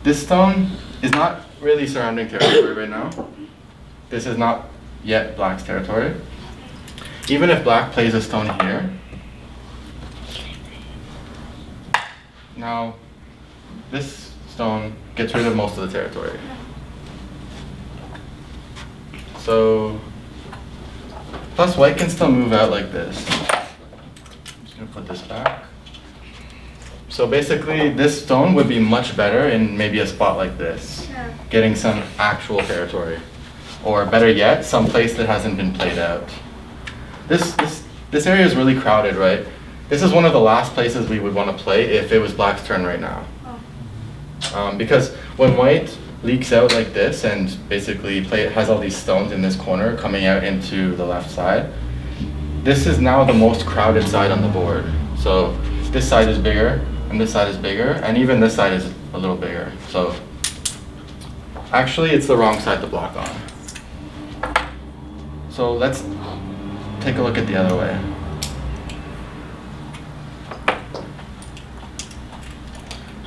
This stone is not really surrounding territory right now. This is not yet black's territory. Even if black plays a stone here, now this stone gets rid of most of the territory. So, plus white can still move out like this. I'm just gonna put this back. So basically this stone would be much better in maybe a spot like this, getting some actual territory. Or better yet, some place that hasn't been played out. This area is really crowded, right? This is one of the last places we would want to play if it was black's turn right now. Because when white leaks out like this and basically has all these stones in this corner coming out into the left side, this is now the most crowded side on the board. So this side is bigger, and this side is bigger, and even this side is a little bigger. So actually it's the wrong side to block on. So let's take a look at the other way.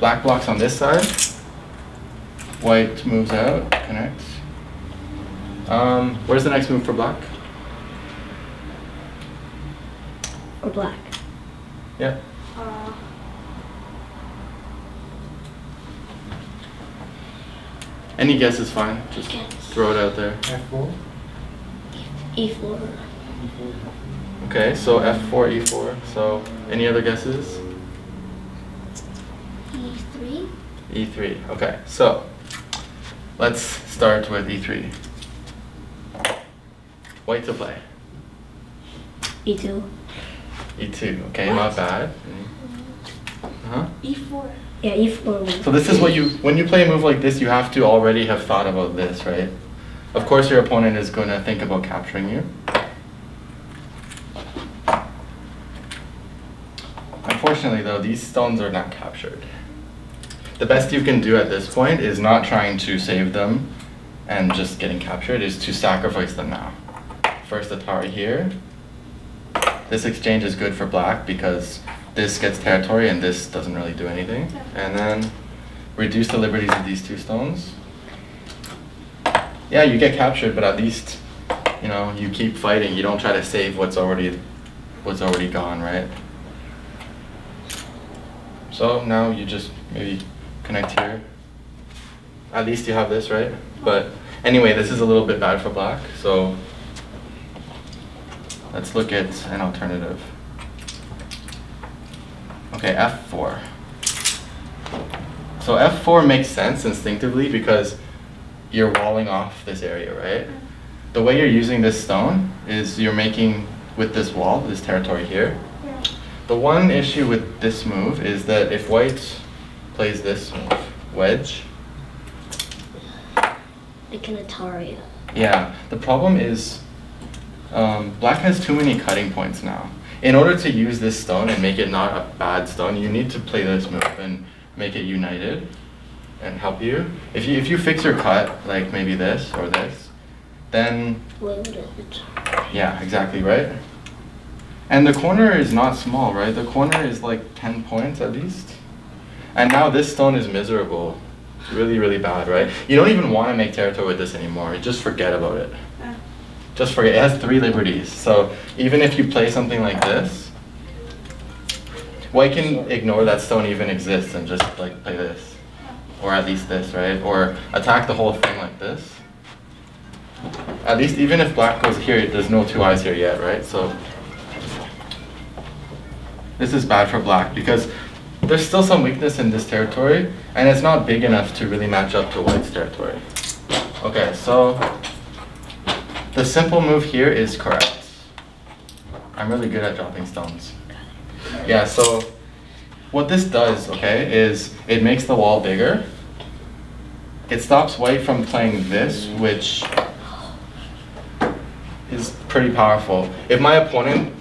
Black blocks on this side. White moves out, connects. Where's the next move for black? For black. Yeah. Any guess is fine. Just throw it out there. F4? E4. Okay, so F4, E4. So any other guesses? E3. E3. Okay, so let's start with E3. White to play. E2. E2. Okay, not bad. E4. Yeah, E4. So this is what when you play a move like this, you have to already have thought about this, right? Of course, your opponent is going to think about capturing you. Unfortunately, though, these stones are not captured. The best you can do at this point is not trying to save them and just getting captured, is to sacrifice them now. First, the tower here. This exchange is good for black because this gets territory and this doesn't really do anything. And then reduce the liberties of these two stones. Yeah, you get captured, but at least, you know, you keep fighting. You don't try to save what's already gone, right? So now you just maybe connect here. At least you have this, right? But anyway, this is a little bit bad for black, so let's look at an alternative. Okay, F4. So F4 makes sense instinctively because you're walling off this area, right? The way you're using this stone is you're making, with this wall, this territory here. The one issue with this move is that if white plays this move, wedge. They can Atari. Yeah, the problem is black has too many cutting points now. In order to use this stone and make it not a bad stone, you need to play this move and make it united and help you. If you fix your cut, like maybe this or this, then yeah, exactly, right? And the corner is not small, right? The corner is like 10 points at least. And now this stone is miserable. It's really, really bad, right? You don't even want to make territory with this anymore. Just forget about it. Just forget. It has 3 liberties. So even if you play something like this, white can ignore that stone even exists and just like play this. Or at least this, right? Or attack the whole thing like this. At least even if black goes here, there's no 2 eyes here yet, right? So this is bad for black because there's still some weakness in this territory and it's not big enough to really match up to white's territory. Okay, so the simple move here is correct. I'm really good at dropping stones. Yeah, so what this does, okay, is it makes the wall bigger. It stops white from playing this, which is pretty powerful. If my opponent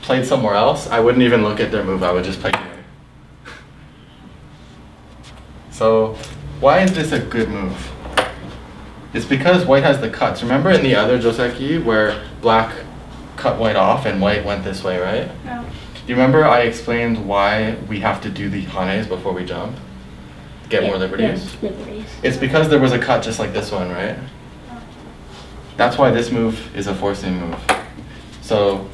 played somewhere else, I wouldn't even look at their move, I would just play here. So why is this a good move? It's because white has the cuts. Remember in the other Joseki where black cut white off and white went this way, right? No. Do you remember I explained why we have to do the hanes before we jump? Get more liberties? Yeah, liberties. It's because there was a cut just like this one, right? That's why this move is a forcing move. So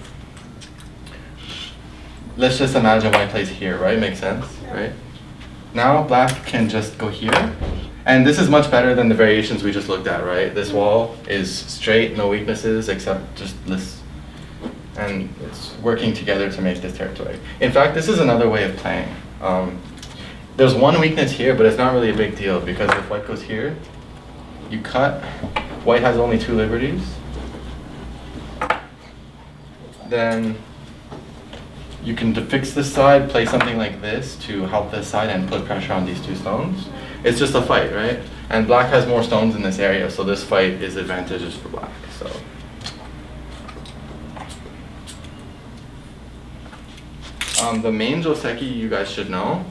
let's just imagine white plays here, right? Makes sense, right? Now black can just go here. And this is much better than the variations we just looked at, right? This wall is straight, no weaknesses except just this. And it's working together to make this territory. In fact, this is another way of playing. There's one weakness here, but it's not really a big deal because if white goes here, you cut. White has only 2 liberties. Then you can fix this side, play something like this to help this side and put pressure on these 2 stones. It's just a fight, right? And black has more stones in this area, so this fight is advantageous for black. So the main joseki you guys should know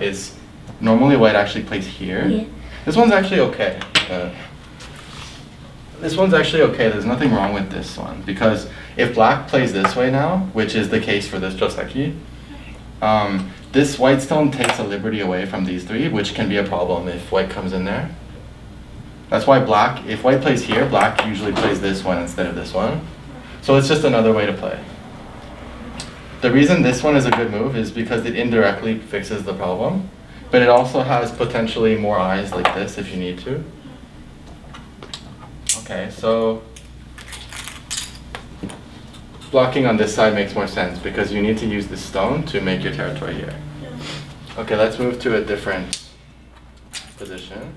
is normally white actually plays here. Yeah. This one's actually okay. This one's actually okay. There's nothing wrong with this one because if black plays this way now, which is the case for this joseki, this white stone takes a liberty away from these 3, which can be a problem if white comes in there. That's why black, if white plays here, black usually plays this one instead of this one. So it's just another way to play. The reason this one is a good move is because it indirectly fixes the problem, but it also has potentially more eyes like this if you need to. Okay, so blocking on this side makes more sense because you need to use this stone to make your territory here. Okay, let's move to a different position.